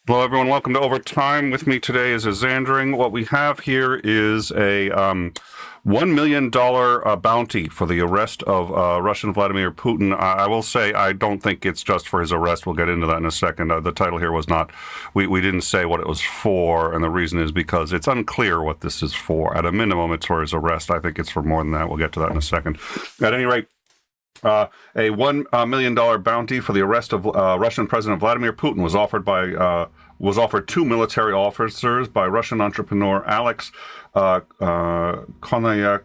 Hello, everyone. Welcome to Overtime. With me today is Azandring. What we have here is a $1 million bounty for the arrest of Russian Vladimir Putin. I will say I don't think it's just for his arrest. We'll get into that in a second. The title here was not, we didn't say what it was for, and the reason is because it's unclear what this is for. At a minimum, it's for his arrest. I think it's for more than that. We'll get to that in a second. At any rate, a $1 million bounty for the arrest of Russian President Vladimir Putin was offered to military officers by Russian entrepreneur Alex Konanykhin.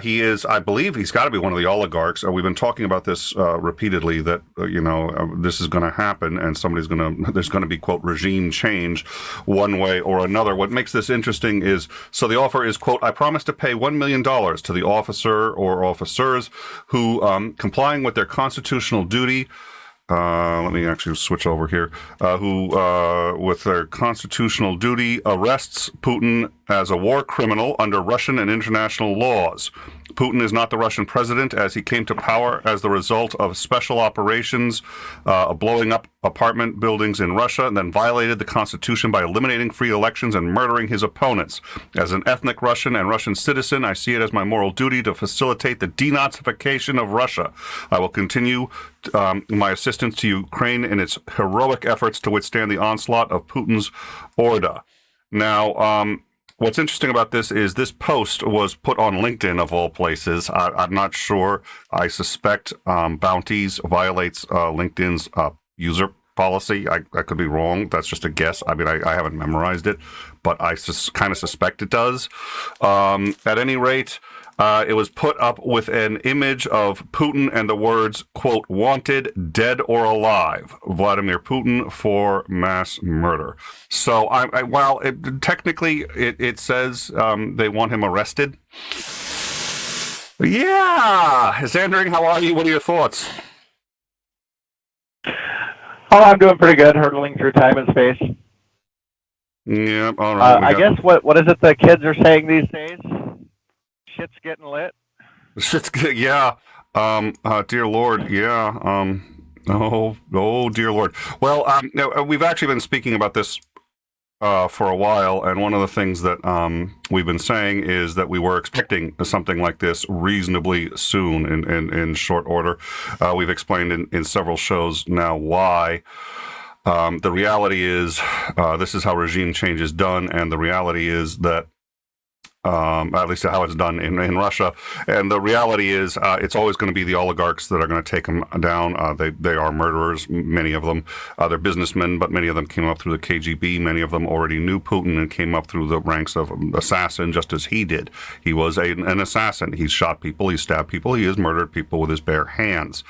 He is, I believe, he's got to be one of the oligarchs. We've been talking about this repeatedly, that this is going to happen, and there's going to be, quote, regime change one way or another. What makes this interesting is, so the offer is, quote, I promise to pay $1 million to the officer or officers who, complying with their constitutional duty, let me actually switch over here, who, with their constitutional duty, arrests Putin as a war criminal under Russian and international laws. Putin is not the Russian president, as he came to power as the result of special operations, blowing up apartment buildings in Russia, and then violated the constitution by eliminating free elections and murdering his opponents. As an ethnic Russian and Russian citizen, I see it as my moral duty to facilitate the denazification of Russia. I will continue my assistance to Ukraine in its heroic efforts to withstand the onslaught of Putin's Orda. Now, what's interesting about this is this post was put on LinkedIn, of all places. I'm not sure. I suspect bounties violates LinkedIn's user policy. I could be wrong. That's just a guess. I mean, I haven't memorized it, but I kind of suspect it does. At any rate, it was put up with an image of Putin and the words, quote, wanted, dead or alive, Vladimir Putin for mass murder. So while technically it says they want him arrested. Yeah. Zandering, how are you? What are your thoughts? Oh, I'm doing pretty good, hurtling through time and space. Yeah, all right. I guess what is it the kids are saying these days? Shit's getting lit. Yeah. Dear Lord. Yeah. Oh, dear Lord. Well, we've actually been speaking about this for a while, and one of the things that we've been saying is that we were expecting something like this reasonably soon, in short order. We've explained in several shows now why. The reality is, this is how regime change is done, and the reality is that at least how it's done in Russia. And the reality is it's always going to be the oligarchs that are going to take them down. They are murderers, many of them. They're businessmen, but many of them came up through the KGB. Many of them already knew Putin and came up through the ranks of assassin, just as he did. He was an assassin. He's shot people. He's stabbed people. He has murdered people with his bare hands.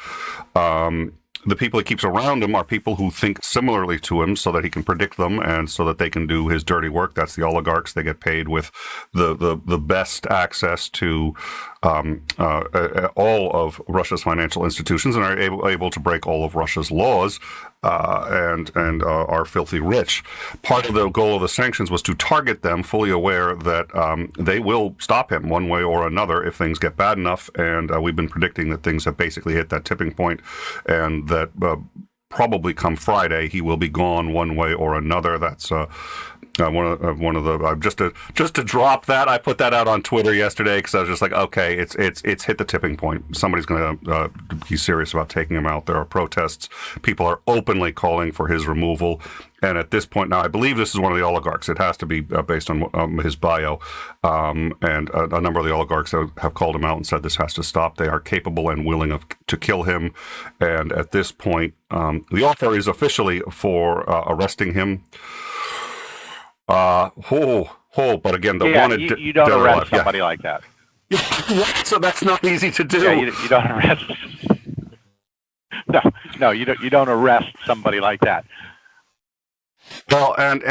The people he keeps around him are people who think similarly to him so that he can predict them and so that they can do his dirty work. That's the oligarchs. They get paid with the best access to all of Russia's financial institutions and are able to break all of Russia's laws and are filthy rich. Part of the goal of the sanctions was to target them, fully aware that they will stop him one way or another if things get bad enough. And we've been predicting that things have basically hit that tipping point, and that probably come Friday he will be gone one way or another. That's one of the just to drop that. I put that out on Twitter yesterday because I was just like, okay, it's hit the tipping point. Somebody's going to be serious about taking him out. There are protests. People are openly calling for his removal. And at this point now, I believe this is one of the oligarchs. It has to be based on his bio. And a number of the oligarchs have called him out and said this has to stop. They are capable and willing to kill him. And at this point, the offer is officially for arresting him. But again, you don't arrest somebody like that. So that's not easy to do. Yeah, you don't arrest. No, you don't arrest somebody like that. Well, and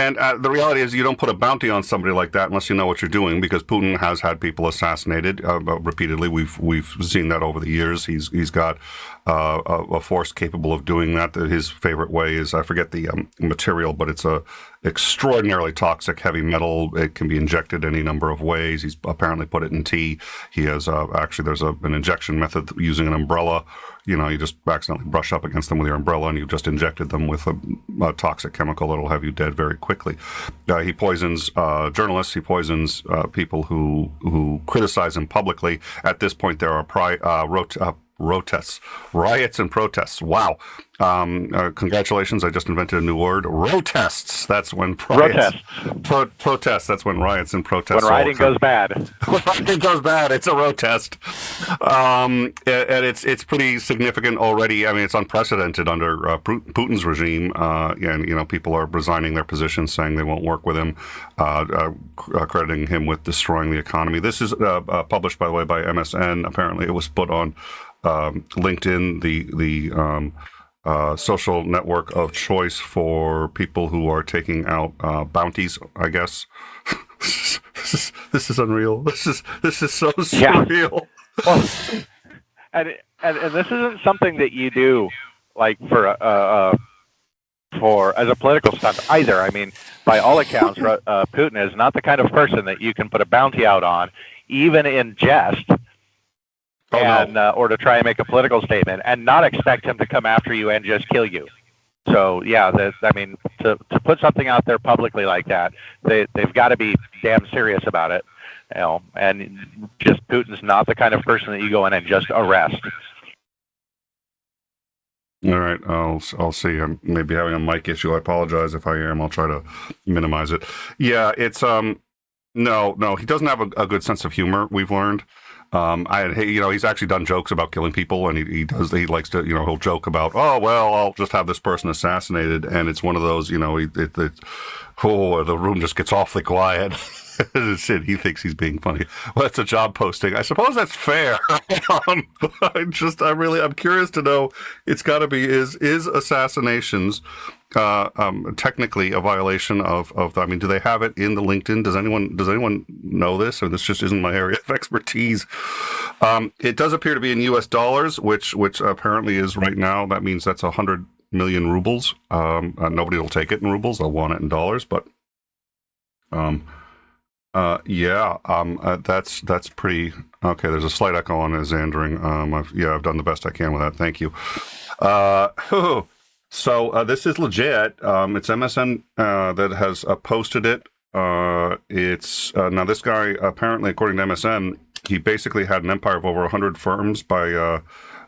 the reality is you don't put a bounty on somebody like that unless you know what you're doing, because Putin has had people assassinated repeatedly. We've seen that over the years. He's got a force capable of doing that. His favorite way is, I forget the material, but it's extraordinarily toxic heavy metal. It can be injected any number of ways. He's apparently put it in tea. He has actually there's an injection method using an umbrella. You know, you just accidentally brush up against them with your umbrella, and you've just injected them with a toxic chemical that'll have you dead very quickly. He poisons journalists. He poisons people who criticize him publicly. At this point, there are riots and protests. Wow. Congratulations, I just invented a new word. Rotests. That's when riots. Protests. That's when riots and protests. When rioting goes bad. When rioting goes bad, it's a rotest. And it's pretty significant already. I mean, it's unprecedented under Putin's regime. And, you know, people are resigning their positions, saying they won't work with him, crediting him with destroying the economy. This is published, by the way, by MSN. Apparently, it was put on LinkedIn, the social network of choice for people who are taking out bounties, I guess. This is unreal. This is so surreal. Well, and this isn't something that you do like for as a political stunt either. I mean, by all accounts, Putin is not the kind of person that you can put a bounty out on, even in jest. Or to try and make a political statement and not expect him to come after you and just kill you. So yeah, I mean, to put something out there publicly like that, they've got to be damn serious about it. You know, and just Putin's not the kind of person that you go in and just arrest. All right, I'll see. I'm maybe having a mic issue. I apologize if I am. I'll try to minimize it. Yeah, it's no, he doesn't have a good sense of humor. We've learned. He's actually done jokes about killing people, and he likes to, he'll joke about, oh, well, I'll just have this person assassinated. And it's one of those, the room just gets awfully quiet. He thinks he's being funny. Well, that's a job posting. I suppose that's fair. I'm curious to know. It's got to be is assassinations technically a violation of. I mean, do they have it in the LinkedIn? Does anyone know this? Or this just isn't my area of expertise. It does appear to be in U.S. dollars, which apparently is right now. That means that's 100 million rubles. Nobody will take it in rubles. They'll want it in dollars, but. That's pretty okay. There's a slight echo on Xandering. I've done the best I can with that. Thank you. So this is legit. It's MSN that has posted it. It's now this guy apparently, according to MSN, he basically had an empire of over 100 firms by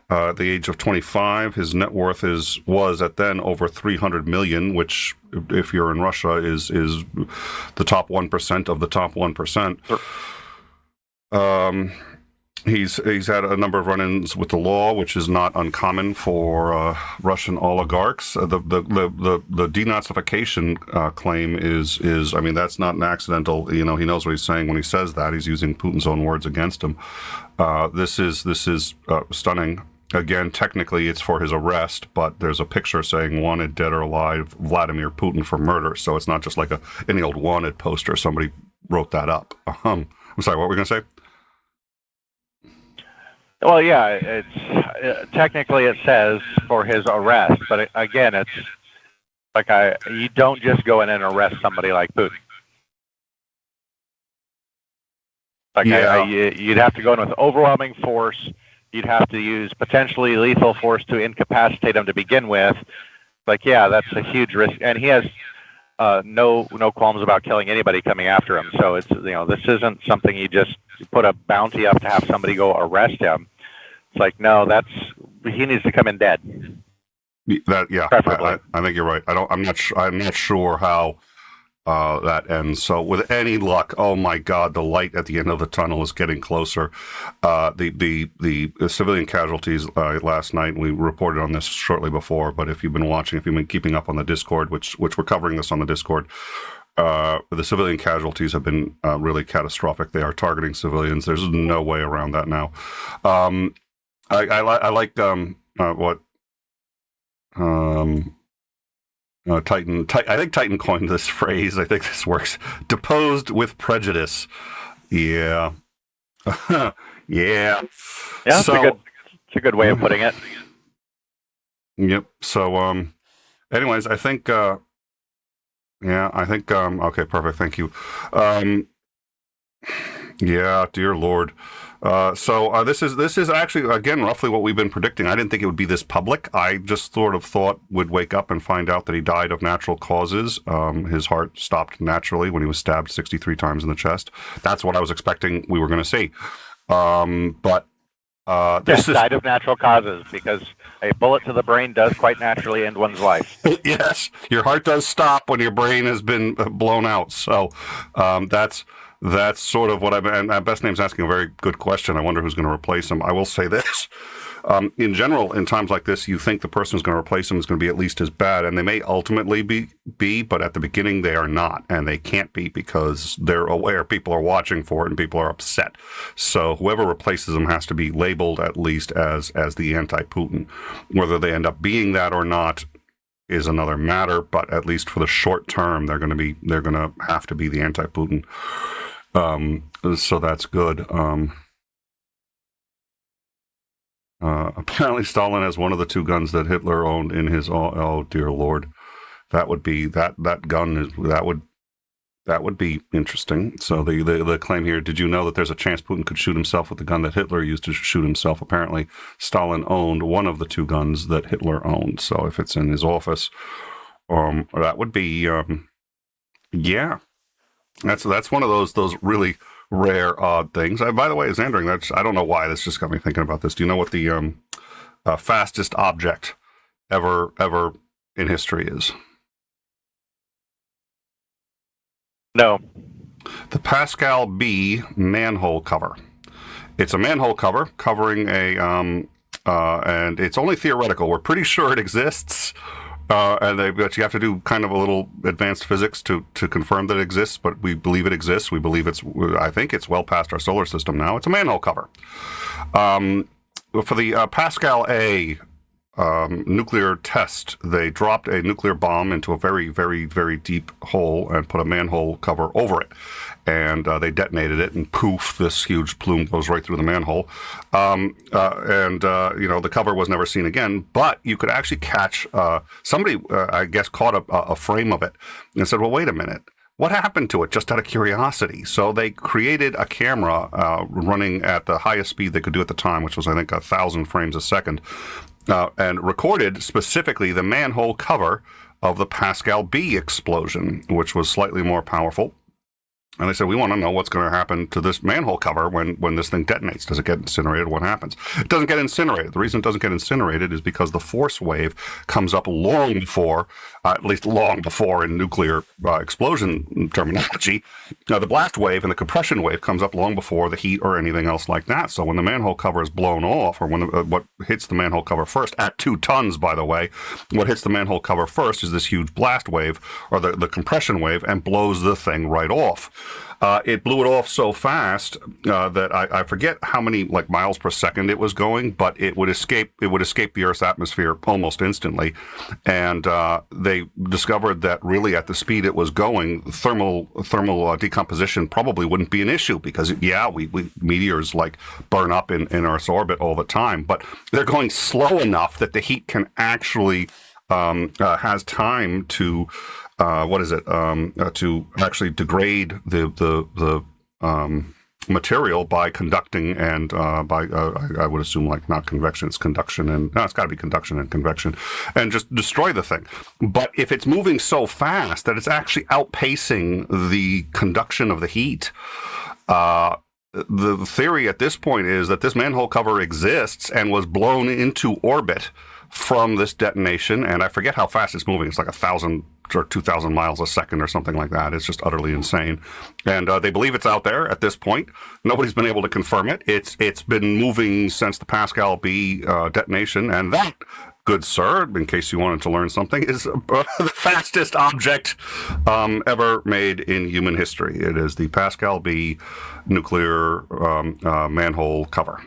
the age of 25. His net worth was at then over 300 million, which, if you're in Russia, is the top 1% of the top 1%. Sure. He's had a number of run-ins with the law, which is not uncommon for Russian oligarchs. The denazification claim is I mean, that's not an accidental. He knows what he's saying when he says that. He's using Putin's own words against him. This is stunning. Again, technically, it's for his arrest, but there's a picture saying "Wanted, dead or alive, Vladimir Putin for murder." So it's not just like any old wanted poster. Somebody wrote that up. I'm sorry, what were we going to say? Well, yeah, it's technically it says for his arrest, but again, it's like you don't just go in and arrest somebody like Putin. You'd have to go in with overwhelming force. You'd have to use potentially lethal force to incapacitate him to begin with. Like, yeah, that's a huge risk, and he has no qualms about killing anybody coming after him. So it's this isn't something you just put a bounty up to have somebody go arrest him. It's like, no, he needs to come in dead. I think you're right. I'm not sure how that ends. So with any luck, oh my God, the light at the end of the tunnel is getting closer. The civilian casualties last night, we reported on this shortly before, but if you've been keeping up on the Discord, which we're covering this on the Discord, the civilian casualties have been really catastrophic. They are targeting civilians. There's no way around that now. I like what Titan. I think Titan coined this phrase. I think this works. Deposed with prejudice. Yeah. Yeah. Yeah. It's a good way of putting it. Yep. So, anyways, I think Yeah, I think. Okay, perfect. Thank you. Um, yeah, dear Lord. So this is actually again roughly what we've been predicting. I didn't think it would be this public. I just sort of thought we'd wake up and find out that he died of natural causes. His heart stopped naturally when he was stabbed 63 times in the chest. That's what I was expecting we were going to see. But this Yes, is died of natural causes because a bullet to the brain does quite naturally end one's life. yes, your heart does stop when your brain has been blown out. So that's sort of what I've been. And Best Name's asking a very good question. I wonder who's going to replace him. I will say this. In general, in times like this, you think the person who's going to replace him is going to be at least as bad, and they may ultimately be, but at the beginning they are not, and they can't be because they're aware people are watching for it and people are upset. So whoever replaces him has to be labeled at least as the anti-Putin. Whether they end up being that or not is another matter, but at least for the short term, they're going to have to be the anti-Putin. So that's good. Apparently, Stalin has one of the two guns that Hitler owned in his. Oh dear Lord, that would be that gun is that would be interesting. So the claim here: did you know that there's a chance Putin could shoot himself with the gun that Hitler used to shoot himself? Apparently, Stalin owned one of the two guns that Hitler owned. So if it's in his office, that would be yeah. That's one of those really rare odd things. By the way, Xandering, I don't know why this just got me thinking about this. Do you know what the fastest object ever in history is? No. The Pascal B manhole cover. It's a manhole cover covering a and it's only theoretical. We're pretty sure it exists. But you have to do kind of a little advanced physics to confirm that it exists, but we believe it exists. We believe I think it's well past our solar system now. It's a manhole cover. For the Pascal A nuclear test, they dropped a nuclear bomb into a very, very, very deep hole and put a manhole cover over it. And they detonated it, and poof, this huge plume goes right through the manhole. The cover was never seen again, but you could actually catch, somebody, I guess, caught a frame of it and said, well, wait a minute. What happened to it, just out of curiosity? So they created a camera running at the highest speed they could do at the time, which was, I think, 1,000 frames a second, and recorded specifically the manhole cover of the Pascal B explosion, which was slightly more powerful. And they said, we want to know what's going to happen to this manhole cover when this thing detonates. Does it get incinerated? What happens? It doesn't get incinerated. The reason it doesn't get incinerated is because the force wave comes up long before, at least long before in nuclear explosion terminology. The blast wave and the compression wave comes up long before the heat or anything else like that. So when the manhole cover is blown off, or when what hits the manhole cover first, at 2 tons, by the way, what hits the manhole cover first is this huge blast wave, or the compression wave, and blows the thing right off. It blew it off so fast that I forget how many miles per second it was going, but it would escape the Earth's atmosphere almost instantly. And they discovered that really at the speed it was going, thermal decomposition probably wouldn't be an issue because we meteors burn up in Earth's orbit all the time, but they're going slow enough that the heat can actually has time to to actually degrade the material by conducting and I would assume not convection, it's conduction, and no, it's got to be conduction and convection, and just destroy the thing. But if it's moving so fast that it's actually outpacing the conduction of the heat, the theory at this point is that this manhole cover exists and was blown into orbit from this detonation, and I forget how fast it's moving. It's 1,000 or 2,000 miles a second or something like that. It's just utterly insane. And they believe it's out there at this point. Nobody's been able to confirm it. It's been moving since the Pascal B detonation, and that, good sir, in case you wanted to learn something, is the fastest object ever made in human history. It is the Pascal B nuclear manhole cover.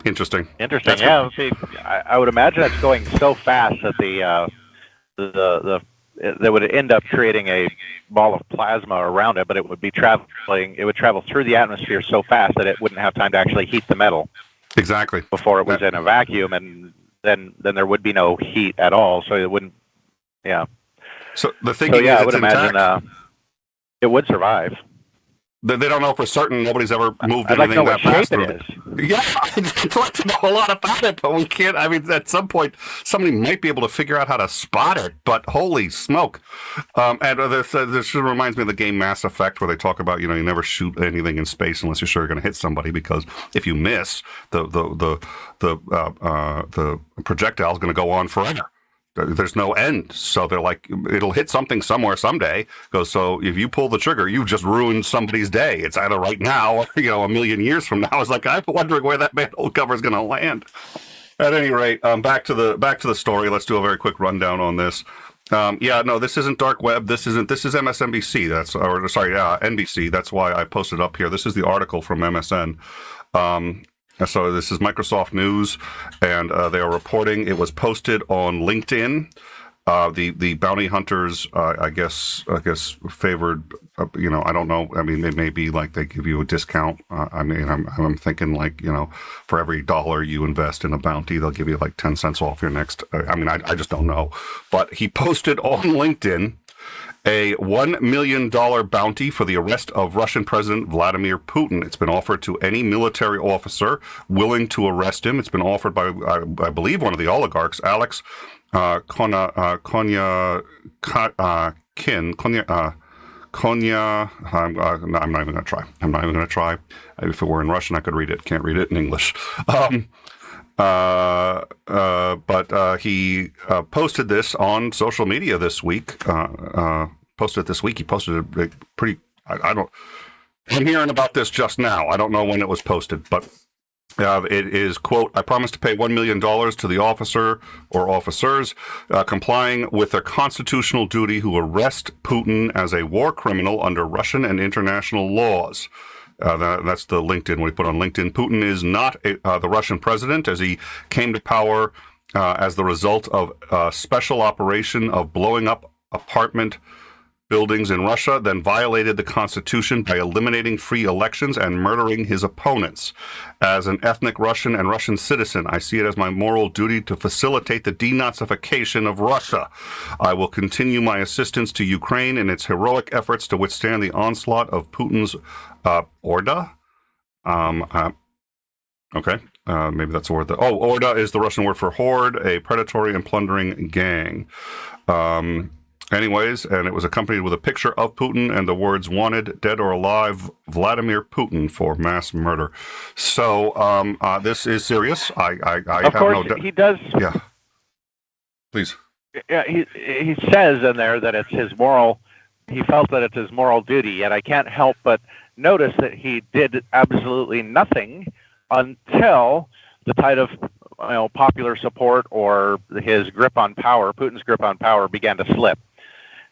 Interesting. Interesting. Yeah. See, I would imagine it's going so fast that they would end up creating a ball of plasma around it, but it would be traveling. It would travel through the atmosphere so fast that it wouldn't have time to actually heat the metal. Exactly. Before it was in a vacuum, and then there would be no heat at all, so it wouldn't Yeah. So the So thinking yeah, is I would it's imagine intact. it would survive. They don't know for certain. Nobody's ever moved I'd like to know anything what that fast shape it through is. Yeah, I'd like to know a lot about it, but we can't. I mean, at some point, somebody might be able to figure out how to spot it, but holy smoke. And this reminds me of the game Mass Effect, where they talk about, you never shoot anything in space unless you're sure you're going to hit somebody, because if you miss, the projectile is going to go on forever. There's no end. So they're like, it'll hit something somewhere someday. So if you pull the trigger, you've just ruined somebody's day. It's either right now or, a million years from now. It's like, I'm wondering where that manhole cover is going to land. At any rate, back to the story. Let's do a very quick rundown on this. No, this isn't dark web. This is MSNBC. NBC. That's why I posted up here. This is the article from MSN. So this is Microsoft News, and they are reporting it was posted on LinkedIn. The bounty hunters, I guess favored. I don't know. I mean, it may be like they give you a discount. I'm thinking like, for every $1 you invest in a bounty, they'll give you like 10 cents off your next. I just don't know. But he posted on LinkedIn a $1 million bounty for the arrest of Russian President Vladimir Putin. It's been offered to any military officer willing to arrest him. It's been offered by, I believe, one of the oligarchs, Alex Konanykhin. I'm not even going to try. I'm not even going to try. If it were in Russian, I could read it. Can't read it in English. But he posted this on social media this week. He posted it pretty. I'm hearing about this just now. I don't know when it was posted, but it is, quote, I promise to pay $1 million to the officer or officers complying with their constitutional duty who arrest Putin as a war criminal under Russian and international laws. That's the LinkedIn we put on LinkedIn. Putin is not the Russian president, as he came to power as the result of a special operation of blowing up apartment buildings in Russia, then violated the Constitution by eliminating free elections and murdering his opponents. As an ethnic Russian and Russian citizen, I see it as my moral duty to facilitate the denazification of Russia. I will continue my assistance to Ukraine in its heroic efforts to withstand the onslaught of Putin's Orda? Maybe that's a word. Orda is the Russian word for horde, a predatory and plundering gang. Anyways, and it was accompanied with a picture of Putin and the words "wanted, dead or alive, Vladimir Putin for mass murder." So this is serious. I of have course, no he does. Yeah, please. Yeah, he says in there that it's his moral. He felt that it's his moral duty, and I can't help but notice that he did absolutely nothing until the tide of popular support or his grip on power, Putin's grip on power, began to slip.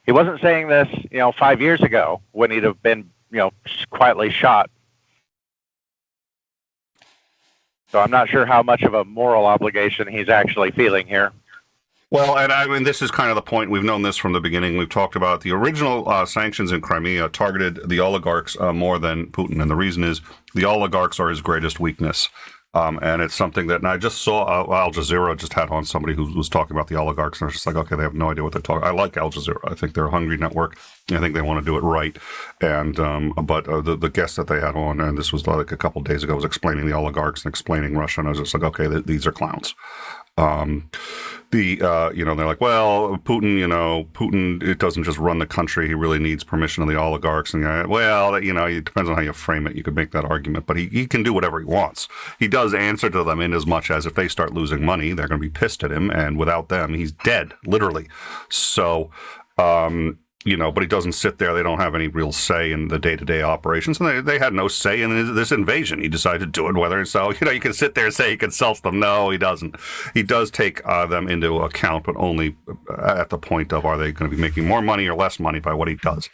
He wasn't saying this, 5 years ago when he'd have been, quietly shot. So I'm not sure how much of a moral obligation he's actually feeling here. Well, and I mean, this is kind of the point. We've known this from the beginning. We've talked about the original sanctions in Crimea targeted the oligarchs more than Putin. And the reason is the oligarchs are his greatest weakness. And it's something that, and I just saw Al Jazeera just had on somebody who was talking about the oligarchs, and I was just like, okay, they have no idea what they're talking. I like Al Jazeera. I think they're a hungry network. I think they want to do it right. And but the guest that they had on, and this was like a couple of days ago, was explaining the oligarchs and explaining Russia, and I was just like, okay, these are clowns. They're like, well, Putin, it doesn't just run the country. He really needs permission of the oligarchs. And it depends on how you frame it. You could make that argument, but he can do whatever he wants. He does answer to them in as much as if they start losing money, they're going to be pissed at him. And without them, he's dead, literally. So, but he doesn't sit there. They don't have any real say in the day-to-day operations. And they had no say in this invasion. He decided to do it, whether so, you can sit there and say he consults them. No, he doesn't. He does take them into account, but only at the point of, are they going to be making more money or less money by what he does?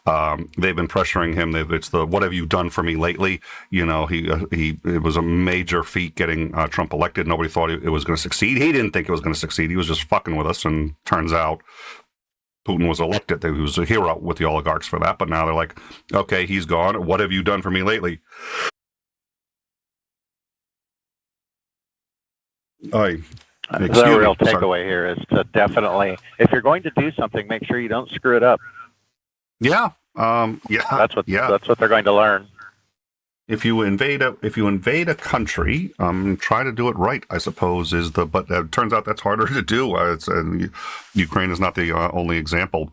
They've been pressuring him. It's the, what have you done for me lately? It was a major feat getting Trump elected. Nobody thought it was going to succeed. He didn't think it was going to succeed. He was just fucking with us. And turns out Putin was elected. He was a hero with the oligarchs for that. But now they're like, okay, he's gone. What have you done for me lately? The real takeaway here is to definitely, if you're going to do something, make sure you don't screw it up. Yeah. That's what they're going to learn. If you invade a country, try to do it right, I suppose, but it turns out that's harder to do. Ukraine is not the only example.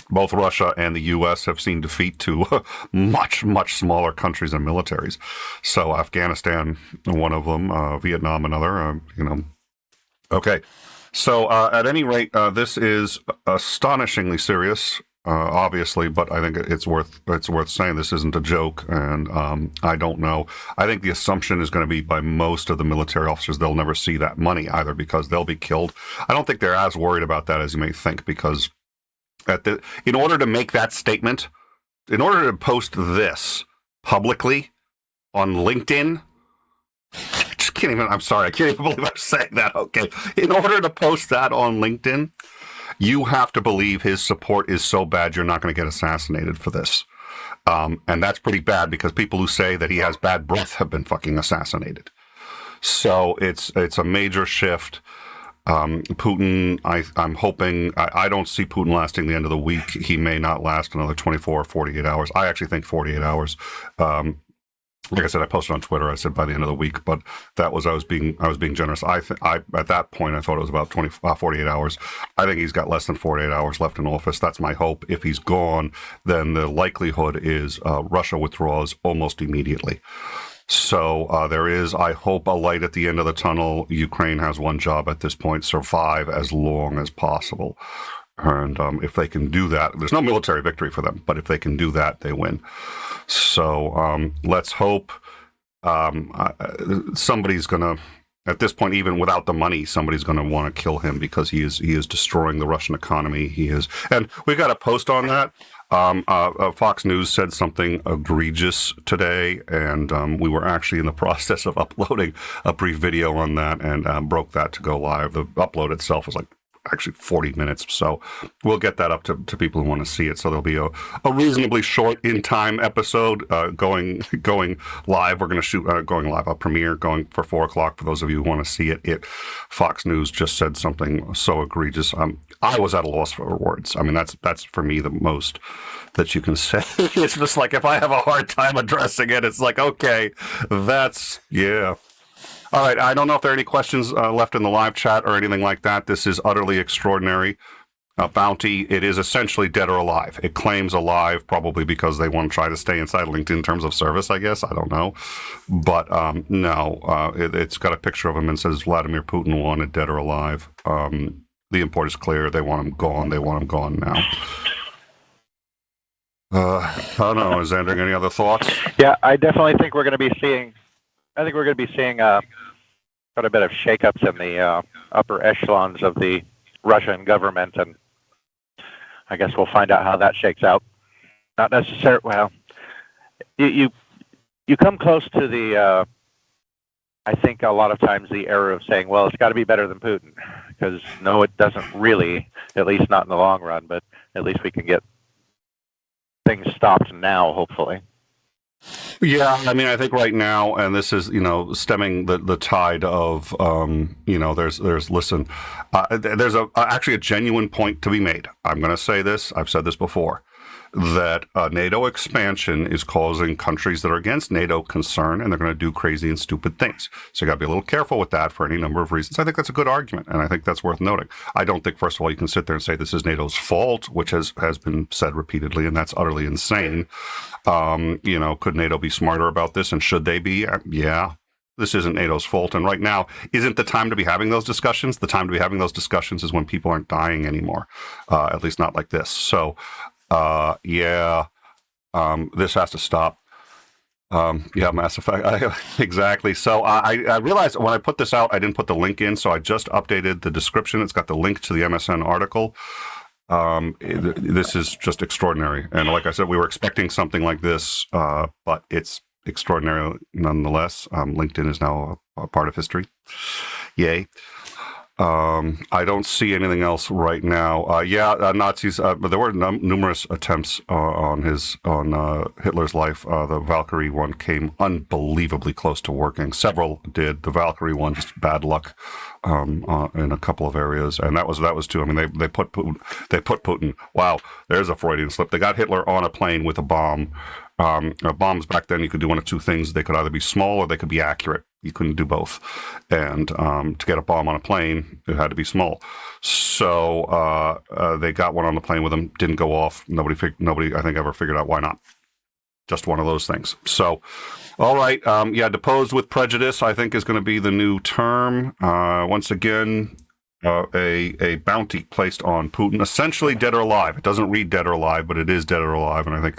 Both Russia and the U.S. have seen defeat to much, much smaller countries and militaries. So Afghanistan, one of them, Vietnam, another, Okay. So at any rate, this is astonishingly serious. Obviously, but I think it's worth saying this isn't a joke, and I don't know. I think the assumption is going to be by most of the military officers they'll never see that money either because they'll be killed. I don't think they're as worried about that as you may think because in order to make that statement, in order to post this publicly on LinkedIn, I'm sorry, I can't even believe I'm saying that. Okay, in order to post that on LinkedIn, you have to believe his support is so bad you're not going to get assassinated for this. And that's pretty bad because people who say that he has bad breath have been fucking assassinated. So it's a major shift. Putin, I'm hoping, I don't see Putin lasting the end of the week. He may not last another 24 or 48 hours. I actually think 48 hours. Like I said, I posted on Twitter. I said by the end of the week, but that was I was being generous. I at that point I thought it was about 48 hours. I think he's got less than 48 hours left in office. That's my hope. If he's gone, then the likelihood is Russia withdraws almost immediately. So there is, I hope, a light at the end of the tunnel. Ukraine has one job at this point: survive as long as possible. And if they can do that, there's no military victory for them, but if they can do that, they win. So let's hope somebody's going to, at this point, even without the money, somebody's going to want to kill him because he is destroying the Russian economy. He is. And we got a post on that. Fox News said something egregious today, and we were actually in the process of uploading a brief video on that and broke that to go live. The upload itself is like actually 40 minutes. So we'll get that up to people who want to see it. So there'll be a reasonably short in time episode going live. We're going to shoot going live, a premiere going for 4:00 for those of you who want to see it. Fox News just said something so egregious. I was at a loss for words. I mean, that's for me the most that you can say. It's just like if I have a hard time addressing it, it's like, okay, yeah. All right, I don't know if there are any questions left in the live chat or anything like that. This is utterly extraordinary. Bounty, it is essentially dead or alive. It claims alive probably because they want to try to stay inside LinkedIn terms of service, I guess. I don't know. But no, it's got a picture of him and says Vladimir Putin wanted dead or alive. The import is clear. They want him gone. They want him gone now. I don't know. Is there any other thoughts? Yeah, I definitely think we're going to be seeing quite a bit of shakeups in the upper echelons of the Russian government, and I guess we'll find out how that shakes out. Not necessarily. Well, you come close to the. I think a lot of times the error of saying, "Well, it's got to be better than Putin," because no, it doesn't really. At least not in the long run. But at least we can get things stopped now, hopefully. Yeah, I mean, I think right now, and this is, stemming the tide of, there's actually a genuine point to be made. I'm going to say this, I've said this before, that NATO expansion is causing countries that are against NATO concern, and they're going to do crazy and stupid things. So you got to be a little careful with that for any number of reasons. I think that's a good argument, and I think that's worth noting. I don't think, first of all, you can sit there and say this is NATO's fault, which has been said repeatedly, and that's utterly insane. Could NATO be smarter about this, and should they be? Yeah. This isn't NATO's fault, and right now isn't the time to be having those discussions. The time to be having those discussions is when people aren't dying anymore, at least not like this. So, this has to stop. Mass Effect. Exactly. So I realized when I put this out, I didn't put the link in, so I just updated the description. It's got the link to the MSN article. This is just extraordinary. And like I said, we were expecting something like this, but it's extraordinary nonetheless. LinkedIn is now a part of history. Yay. I don't see anything else right now. Nazis. But there were numerous attempts on Hitler's life. The Valkyrie one came unbelievably close to working. Several did. The Valkyrie one, just bad luck in a couple of areas, and that was too. I mean, they put Putin. Wow, there's a Freudian slip. They got Hitler on a plane with a bomb. Bombs back then, you could do one of two things. They could either be small or they could be accurate. You couldn't do both. And to get a bomb on a plane, it had to be small. So they got one on the plane with them. Didn't go off. Nobody, I think, ever figured out why not. Just one of those things. So, all right. Deposed with prejudice, I think, is going to be the new term. Once again, a bounty placed on Putin, essentially dead or alive. It doesn't read dead or alive, but it is dead or alive, and I think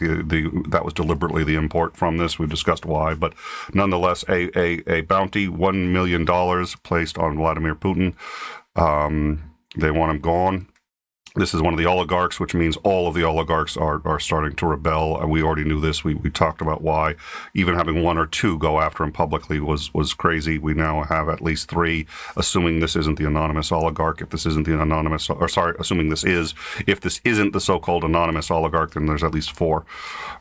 that was deliberately the import from this. We've discussed why, but nonetheless, a bounty, $1 million placed on Vladimir Putin. They want him gone. This is one of the oligarchs, which means all of the oligarchs are starting to rebel. And we already knew this. We talked about why. Even having one or two go after him publicly was crazy. We now have at least three, assuming this isn't the anonymous oligarch. If this isn't the anonymous, assuming this is, if this isn't the so-called anonymous oligarch, then there's at least four.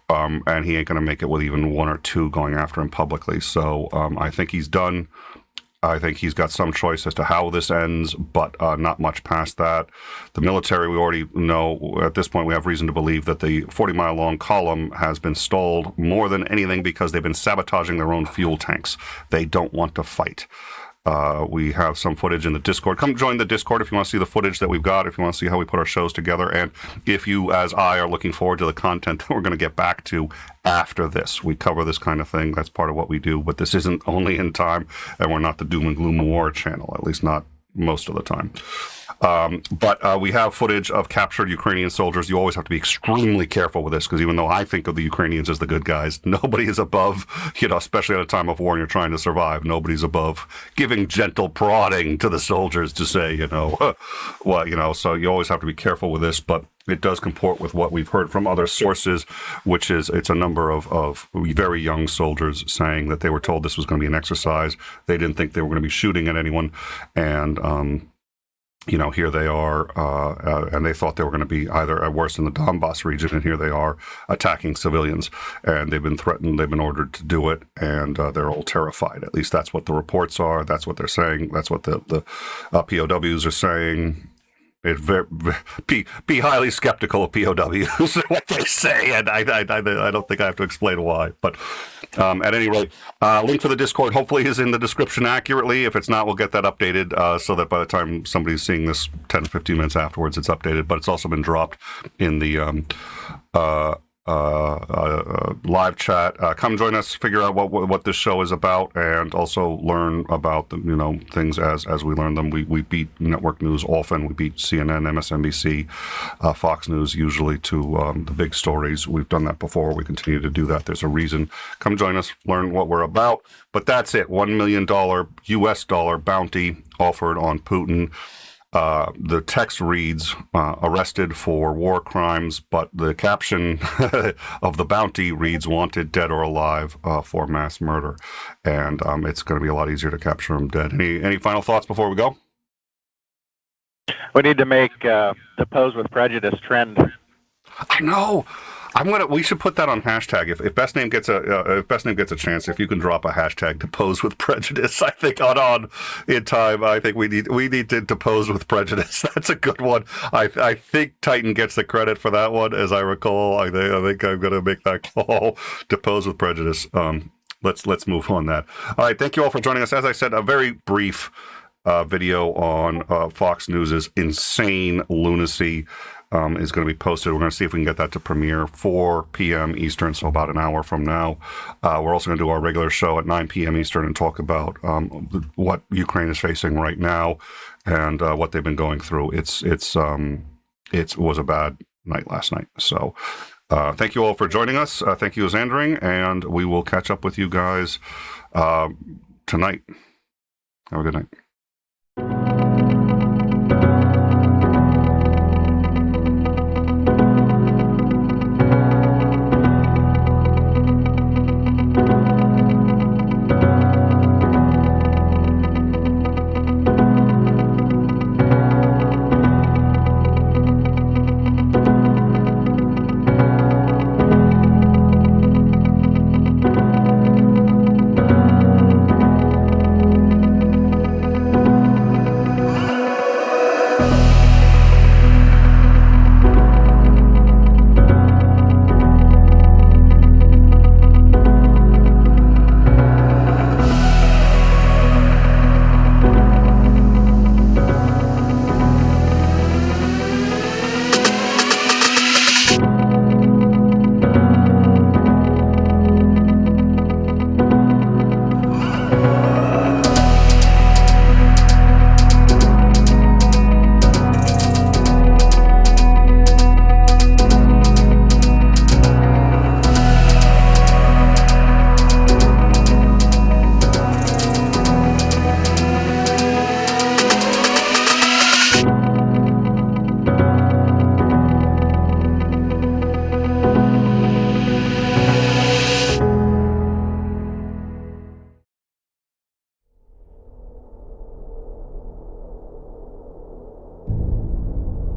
And he ain't going to make it with even one or two going after him publicly. So I think he's done. I think he's got some choice as to how this ends, but not much past that. The military, we already know, at this point, we have reason to believe that the 40-mile-long column has been stalled more than anything because they've been sabotaging their own fuel tanks. They don't want to fight. We have some footage in the Discord. Come join the Discord if you want to see the footage that we've got, if you want to see how we put our shows together, and if you, as I, are looking forward to the content that we're going to get back to after this. We cover this kind of thing. That's part of what we do, but this isn't only in time, and we're not the Doom and Gloom War channel, at least not most of the time. But we have footage of captured Ukrainian soldiers. You always have to be extremely careful with this, because even though I think of the Ukrainians as the good guys, nobody is above, especially at a time of war and you're trying to survive, nobody's above giving gentle prodding to the soldiers to say, so you always have to be careful with this, but it does comport with what we've heard from other sources, which is it's a number of very young soldiers saying that they were told this was going to be an exercise. They didn't think they were going to be shooting at anyone. And, here they are, and they thought they were going to be either worse in the Donbass region, and here they are attacking civilians. And they've been threatened, they've been ordered to do it, and they're all terrified. At least that's what the reports are. That's what they're saying. That's what the POWs are saying. Be highly skeptical of POWs, what they say, and I don't think I have to explain why. But at any rate, link for the Discord hopefully is in the description accurately. If it's not, we'll get that updated so that by the time somebody's seeing this 10 to 15 minutes afterwards, it's updated. But it's also been dropped in the live chat. Come join us, figure out what this show is about, and also learn about the things as we learn them. We beat network news often. We beat CNN, MSNBC, Fox News usually to the big stories. We've done that before. We continue to do that. There's a reason. Come join us, learn what we're about. But that's it. $1 million US dollar bounty offered on Putin. The text reads, arrested for war crimes, but the caption of the bounty reads, wanted dead or alive for mass murder. And it's going to be a lot easier to capture him dead. Any final thoughts before we go? We need to make the pose with prejudice trend. I know. We should put that on hashtag. If Best Name gets a chance, if you can drop a hashtag to pose with prejudice, I think on in time. I think we need to pose with prejudice. That's a good one. I think Titan gets the credit for that one, as I recall. I think I'm going to make that call to pose with prejudice. Let's move on that. All right. Thank you all for joining us. As I said, a very brief video on Fox News' insane lunacy. Is going to be posted. We're going to see if we can get that to premiere 4 p.m. Eastern, so about an hour from now. We're also going to do our regular show at 9 p.m. Eastern and talk about what Ukraine is facing right now and what they've been going through. It was a bad night last night. So thank you all for joining us. Thank you, Xandring, and we will catch up with you guys tonight. Have a good night.